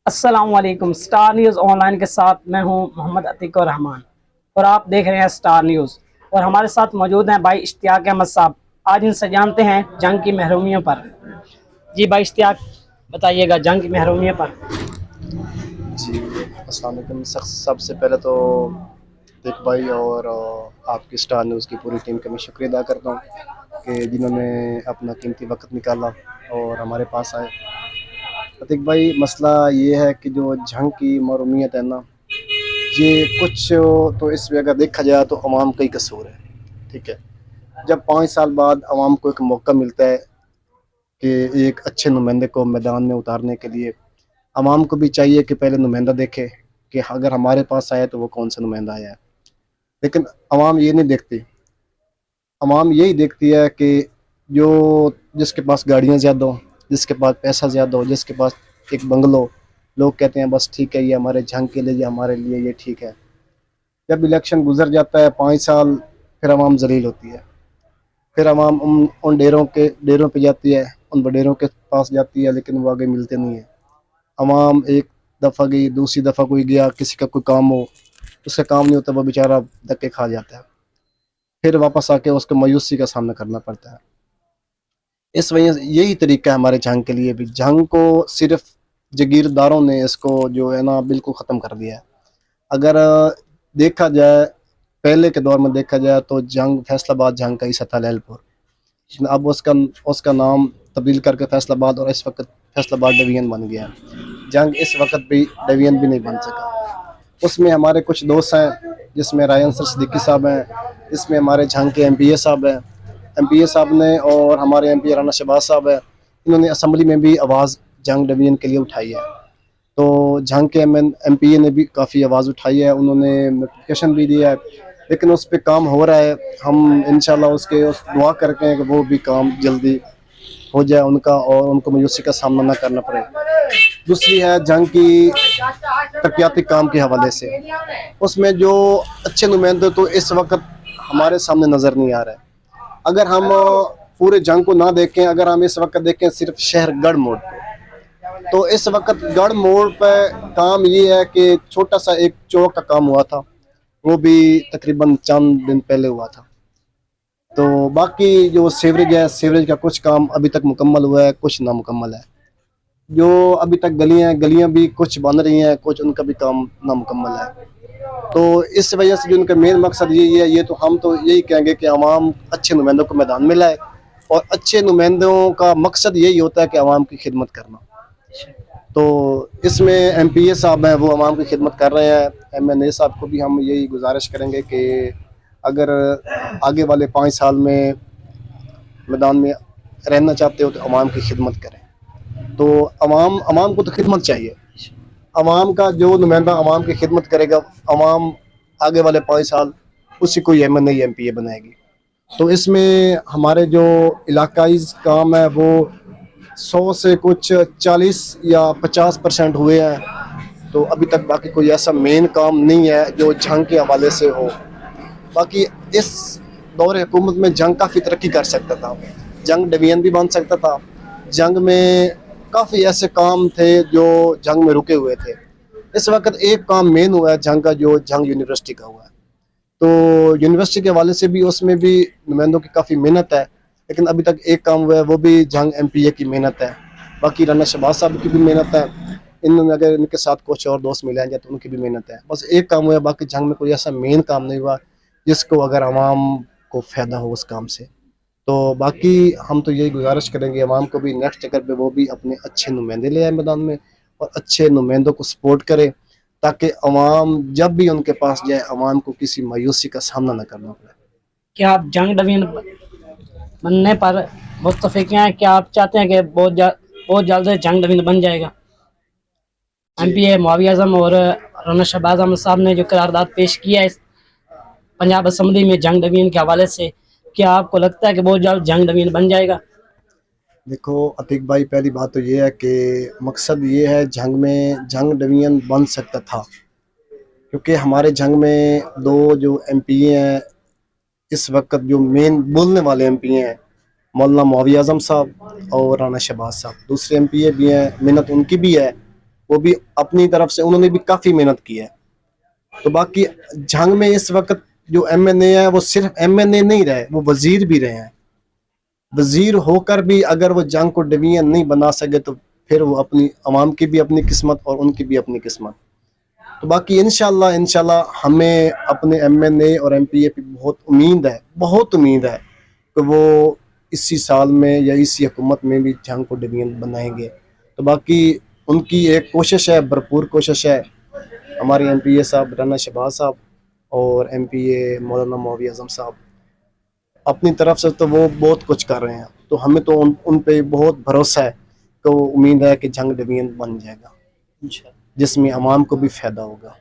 अस्सलामुअलैकुम। Star news online के साथ मैं हूं मोहम्मद अतीक और रहमान और आप देख रहे हैं स्टार न्यूज़। और हमारे साथ मौजूद हैं भाई इश्तियाक अहमद साहब। आज इनसे जानते हैं जंग की महरूमियों पर। जी भाई इश्तियाक, बताइएगा जंग की महरूमियों पर। जी, अस्सलाम वालेकुम। सबसे पहले तो दिक भाई और आपकी स्टार न्यूज़ की पूरी टीम का मैं शुक्रिया अदा करता हूँ कि जिन्होंने अपना कीमती वक्त निकाला और हमारे पास आए। अतिक भाई, मसला ये है कि जो जंग की मरूमियत है ना, ये कुछ तो इसमें अगर देखा जाए तो अवाम का ही कसूर है। ठीक है, जब 5 साल बाद अवाम को एक मौका मिलता है कि एक अच्छे नुमाइंदे को मैदान में उतारने के लिए, अवाम को भी चाहिए कि पहले नुमाइंदा देखे कि अगर हमारे पास आया तो वो कौन सा नुमाइंदा आया है। लेकिन अवाम ये नहीं देखती। अवाम यही देखती है कि जो जिसके पास गाड़ियाँ ज़्यादा हो, जिसके पास पैसा ज़्यादा हो, जिसके पास एक बंगलो, लोग कहते हैं बस ठीक है, ये हमारे जंग के लिए, ये हमारे लिए ये ठीक है। जब इलेक्शन गुजर जाता है 5 साल, फिर अवाम जलील होती है। फिर अवाम उन डेरों पे जाती है, उन वडेरों के पास जाती है, लेकिन वो आगे मिलते नहीं है। अवाम एक दफ़ा गई, दूसरी दफ़ा कोई गया, किसी का कोई काम हो, उसका काम नहीं होता, वो बेचारा धक्के खा जाता है। फिर वापस आके उसको मायूसी का सामना करना पड़ता है। इस वजह से यही तरीका है हमारे जंग के लिए भी। जंग को सिर्फ जागीरदारों ने इसको जो है ना बिल्कुल ख़त्म कर दिया है। अगर देखा जाए, पहले के दौर में देखा जाए तो जंग फैसलाबाद जंग का हिस्सा था, लैलपुर। अब उसका उसका नाम तब्दील करके फैसलाबाद, और इस वक्त फैसलाबाद डिवीज़न बन गया है। जंग इस वक्त भी डिवीज़न भी नहीं बन सका। उसमें हमारे कुछ दोस्त हैं, जिसमें राय अंसर सिद्दीकी साहब हैं, इसमें हमारे जंग के एमपीए साहब हैं, एमपीए साहब ने, और हमारे एमपी राना शहबाज साहब हैं। इन्होंने असम्बली में भी आवाज़ जंग डिवीज़न के लिए उठाई है। तो जंग के एमपीए ने भी काफ़ी आवाज़ उठाई है, उन्होंने नोटिफिकेशन भी दिया है, लेकिन उस पर काम हो रहा है। हम इंशाल्लाह उसके उस दुआ करके हैं कि वो भी काम जल्दी हो जाए उनका, और उनको मायूसी का सामना ना करना पड़े। दूसरी है जंग की तरक्याती काम के हवाले से, उसमें जो अच्छे नुमाइंदे तो इस वक्त हमारे सामने नज़र नहीं आ रहा है। अगर हम पूरे जंग को ना देखें, अगर हम इस वक्त देखें सिर्फ शहर गढ़ मोड़ को, तो इस वक्त गढ़ मोड़ पर काम ये है कि छोटा सा एक चौक का काम हुआ था, वो भी तकरीबन चंद दिन पहले हुआ था। तो बाकी जो सीवरेज है, सीवरेज का कुछ काम अभी तक मुकम्मल हुआ है, कुछ नामुकम्मल है। जो अभी तक गलियां हैं, गलियां भी कुछ बन रही हैं, कुछ उनका भी काम नामुकम्मल है। तो इस वजह से जो उनका मेन मकसद यही है, ये तो हम तो यही कहेंगे कि आवाम अच्छे नुमाइंदों को मैदान में लाए, और अच्छे नुमाइंदों का मकसद यही होता है कि आवाम की खिदमत करना। तो इसमें एमपीए साहब हैं, वो आवाम की खिदमत कर रहे हैं। एमएनए साहब को भी हम यही गुजारिश करेंगे कि अगर आगे वाले 5 साल में मैदान में रहना चाहते हो तो अवाम की खिदमत करें। तो अवाम अवाम को तो खिदमत चाहिए। अवाम का जो नुमाइंदा अवाम की खिदमत करेगा, अवाम आगे वाले 5 साल उसी को एमएनए एमपीए बनाएगी। तो इसमें हमारे जो इलाकाई काम है वो 100 से कुछ 40 या 50% हुए हैं। तो अभी तक बाकी कोई ऐसा मेन काम नहीं है जो जंग के हवाले से हो। बाकी इस दौर हुकूमत में जंग काफ़ी तरक्की कर सकता था, जंग डिवीज़न भी बन सकता था। जंग में काफ़ी ऐसे काम थे जो जंग में रुके हुए थे। इस वक्त एक काम मेन हुआ है जंग का, जो जंग यूनिवर्सिटी का हुआ है। तो यूनिवर्सिटी के हवाले से भी उसमें भी नुमाइंदों की काफ़ी मेहनत है, लेकिन अभी तक एक काम हुआ है, वो भी जंग एमपीए की मेहनत है। बाकी राना शहबाज साहब की भी मेहनत है। इन्होंने अगर इनके साथ कुछ और दोस्त मिले हैं तो उनकी भी मेहनत है। बस एक काम हुआ है, बाकी जंग में कोई ऐसा मेन काम नहीं हुआ जिसको अगर आवाम को फ़ायदा हो उस काम से। तो बाकी हम तो यही गुजारिश करेंगे आवाम को भी, नेक्स्ट चक्कर पे वो भी अपने अच्छे नुमाइंदे ले आए मैदान में, और अच्छे नुमाइंदों को सपोर्ट करे, ताकि अवाम जब भी उनके पास जाए, अवाम को किसी मायूसी का सामना न करना पड़े। क्या आप जंग डिवीज़न बनने पर मुत्तफिक हैं? क्या आप चाहते हैं कि बहुत जल्द जंग डिवीज़न बन जाएगा? जी, एमपीए मुआविया आज़म और राना शहबाज अहमद साहब ने जो करारदाद पेश किया है पंजाब असम्बली में जंग डिवीज़न के हवाले से, क्या आपको लगता है कि बहुत जल्द जंग डिवीज़न बन जाएगा? देखो अतीक भाई, पहली बात तो ये है कि मकसद ये है, जंग में जंग डिवीज़न बन सकता था, क्योंकि हमारे जंग में दो जो एमपीए हैं इस वक्त, जो मेन बोलने वाले एमपीए हैं, मौलाना मुआविया आज़म साहब और राना शहबाज साहब। दूसरे एमपीए भी हैं, मेहनत उनकी भी है, वो भी अपनी तरफ से उन्होंने भी काफ़ी मेहनत की है। तो बाकी जंग में इस वक्त जो MNA है वो सिर्फ MNA नहीं रहे, वो वजीर भी रहे हैं। वजीर होकर भी अगर वो जंग को डिवीजन नहीं बना सके तो फिर वो अपनी आवाम की भी अपनी किस्मत और उनकी भी अपनी किस्मत। तो बाकी इंशाल्लाह हमें अपने MNA और MPA पे बहुत उम्मीद है कि वो इसी साल में या इसी हुकूमत में भी जंग को डिवीजन बनाएंगे। तो बाकी उनकी एक कोशिश है, भरपूर कोशिश है। हमारे MPA साहब राना शहबाज साहब और MPA मौलाना मौवी आजम साहब अपनी तरफ से तो वो बहुत कुछ कर रहे हैं। तो हमें तो उन पे बहुत भरोसा है कि वो उम्मीद है कि जंग डिवीजन बन जाएगा, जिसमें अवाम को भी फ़ायदा होगा।